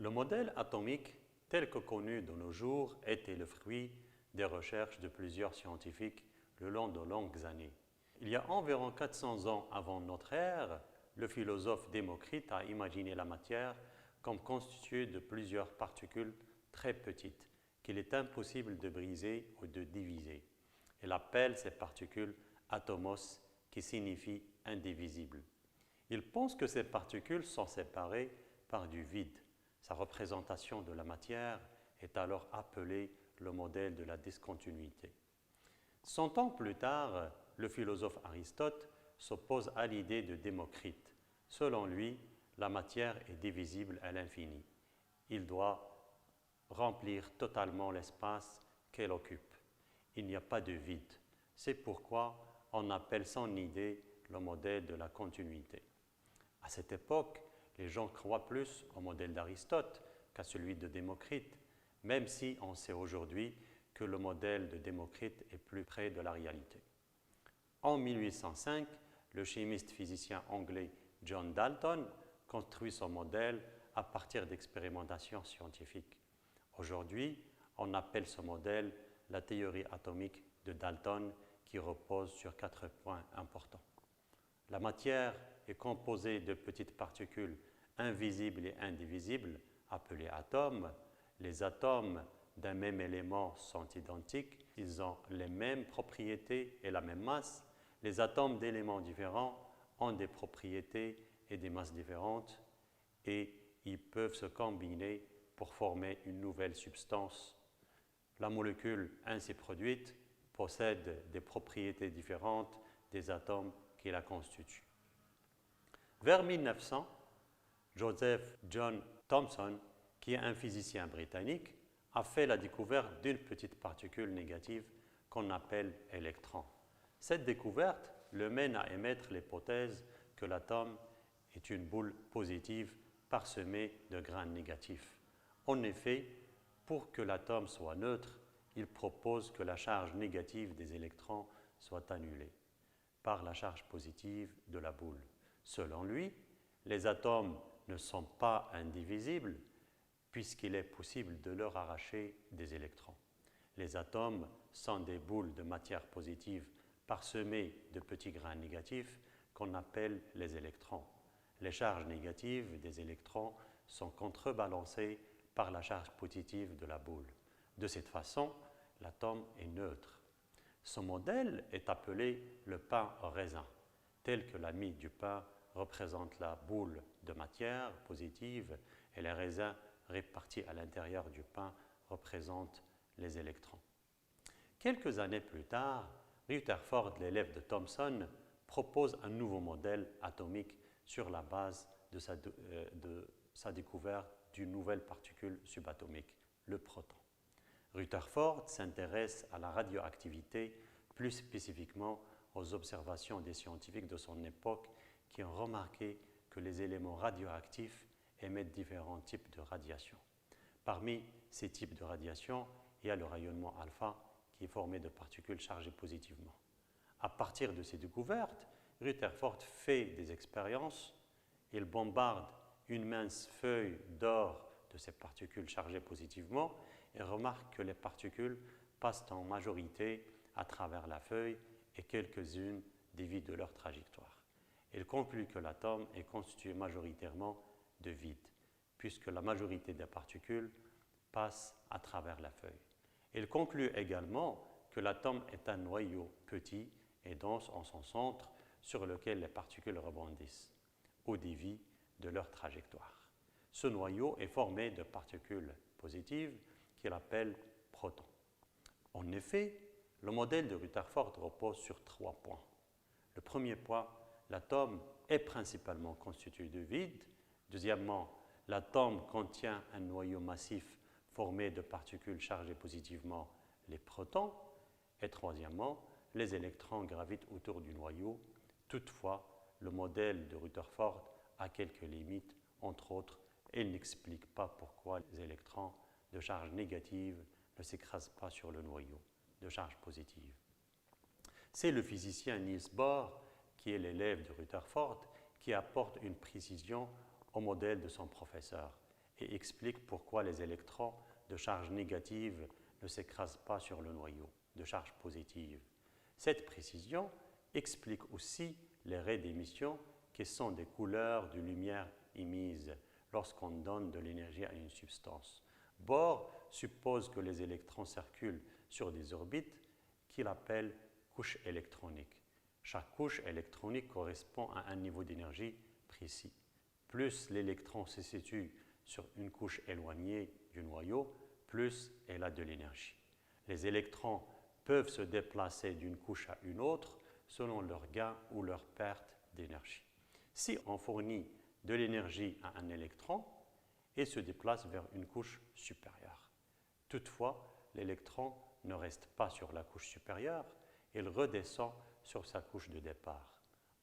Le modèle atomique, tel que connu de nos jours, était le fruit des recherches de plusieurs scientifiques le long de longues années. Il y a environ 400 ans avant notre ère, le philosophe Démocrite a imaginé la matière comme constituée de plusieurs particules très petites qu'il est impossible de briser ou de diviser. Il appelle ces particules atomos, qui signifie indivisible. Il pense que ces particules sont séparées par du vide. Sa représentation de la matière est alors appelée le modèle de la discontinuité. 100 ans plus tard, le philosophe Aristote s'oppose à l'idée de Démocrite. Selon lui, la matière est divisible à l'infini. Il doit remplir totalement l'espace qu'elle occupe. Il n'y a pas de vide. C'est pourquoi on appelle son idée le modèle de la continuité. À cette époque, les gens croient plus au modèle d'Aristote qu'à celui de Démocrite, même si on sait aujourd'hui que le modèle de Démocrite est plus près de la réalité. En 1805, le chimiste physicien anglais John Dalton construit son modèle à partir d'expérimentations scientifiques. Aujourd'hui, on appelle ce modèle la théorie atomique de Dalton qui repose sur 4 points importants. La matière est composée de petites particules invisibles et indivisibles, appelées atomes. Les atomes d'un même élément sont identiques, ils ont les mêmes propriétés et la même masse. Les atomes d'éléments différents ont des propriétés et des masses différentes et ils peuvent se combiner pour former une nouvelle substance. La molécule ainsi produite possède des propriétés différentes des atomes qui la constituent. Vers 1900, Joseph John Thomson, qui est un physicien britannique, a fait la découverte d'une petite particule négative qu'on appelle électron. Cette découverte le mène à émettre l'hypothèse que l'atome est une boule positive parsemée de grains négatifs. En effet, pour que l'atome soit neutre, il propose que la charge négative des électrons soit annulée par la charge positive de la boule. Selon lui, les atomes ne sont pas indivisibles puisqu'il est possible de leur arracher des électrons. Les atomes sont des boules de matière positive parsemées de petits grains négatifs qu'on appelle les électrons. Les charges négatives des électrons sont contrebalancées par la charge positive de la boule. De cette façon, l'atome est neutre. Ce modèle est appelé le pain au raisin, tel que la mie du pain représente la boule de matière positive et les raisins répartis à l'intérieur du pain représentent les électrons. Quelques années plus tard, Rutherford, l'élève de Thomson, propose un nouveau modèle atomique sur la base de sa découverte d'une nouvelle particule subatomique, le proton. Rutherford s'intéresse à la radioactivité, plus spécifiquement aux observations des scientifiques de son époque qui ont remarqué que les éléments radioactifs émettent différents types de radiation. Parmi ces types de radiation, il y a le rayonnement alpha qui est formé de particules chargées positivement. À partir de ces découvertes, Rutherford fait des expériences. Il bombarde une mince feuille d'or de ces particules chargées positivement et remarque que les particules passent en majorité à travers la feuille et quelques-unes dévient de leur trajectoire. Il conclut que l'atome est constitué majoritairement de vide, puisque la majorité des particules passent à travers la feuille. Il conclut également que l'atome est un noyau petit et dense en son centre sur lequel les particules rebondissent au dévient de leur trajectoire. Ce noyau est formé de particules positives qu'il appelle protons. En effet, le modèle de Rutherford repose sur 3 points. Le premier point, l'atome est principalement constitué de vide. Deuxièmement, l'atome contient un noyau massif formé de particules chargées positivement, les protons. Et troisièmement, les électrons gravitent autour du noyau. Toutefois, le modèle de Rutherford a quelques limites, entre autres, il n'explique pas pourquoi les électrons de charge négative ne s'écrasent pas sur le noyau de charge positive. C'est le physicien Niels Bohr, qui est l'élève de Rutherford, qui apporte une précision au modèle de son professeur. et explique pourquoi les électrons de charge négative ne s'écrasent pas sur le noyau de charge positive. Cette précision explique aussi les raies d'émission qui sont des couleurs de lumière émises lorsqu'on donne de l'énergie à une substance. Bohr suppose que les électrons circulent sur des orbites qu'il appelle couches électroniques. Chaque couche électronique correspond à un niveau d'énergie précis. Plus l'électron se situe sur une couche éloignée du noyau, plus elle a de l'énergie. Les électrons peuvent se déplacer d'une couche à une autre selon leur gain ou leur perte d'énergie. Si on fournit de l'énergie à un électron, il se déplace vers une couche supérieure. Toutefois, l'électron ne reste pas sur la couche supérieure, il redescend sur sa couche de départ.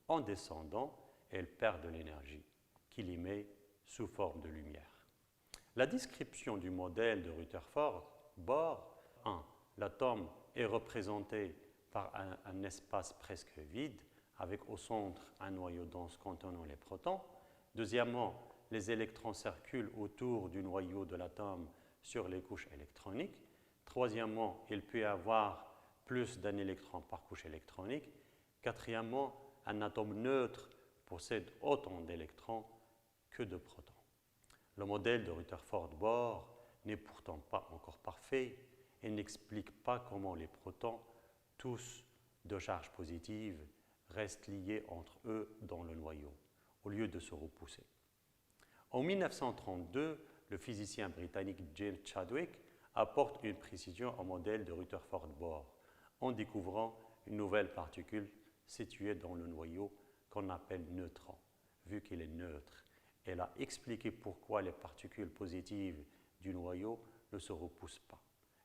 En descendant, il perd de l'énergie, qu'il émet sous forme de lumière. La description du modèle de Rutherford-Bohr, 1. L'atome est représenté par un espace presque vide, avec au centre un noyau dense contenant les protons. Deuxièmement, les électrons circulent autour du noyau de l'atome sur les couches électroniques. Troisièmement, il peut y avoir plus d'un électron par couche électronique. Quatrièmement, un atome neutre possède autant d'électrons que de protons. Le modèle de Rutherford-Bohr n'est pourtant pas encore parfait et n'explique pas comment les protons, tous de charge positive, restent liés entre eux dans le noyau, au lieu de se repousser. En 1932, le physicien britannique James Chadwick apporte une précision au modèle de Rutherford-Bohr en découvrant une nouvelle particule située dans le noyau qu'on appelle neutron, vu qu'il est neutre. Elle a expliqué pourquoi les particules positives du noyau ne se repoussent pas.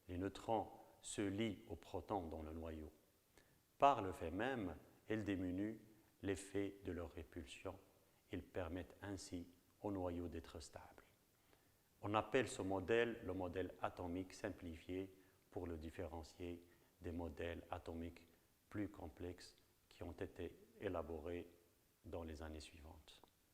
Les neutrons se lient aux protons dans le noyau. Par le fait même, elles diminuent l'effet de leur répulsion. Ils permettent ainsi au noyau d'être stable. On appelle ce modèle le modèle atomique simplifié pour le différencier des modèles atomiques plus complexes qui ont été élaborés dans les années suivantes.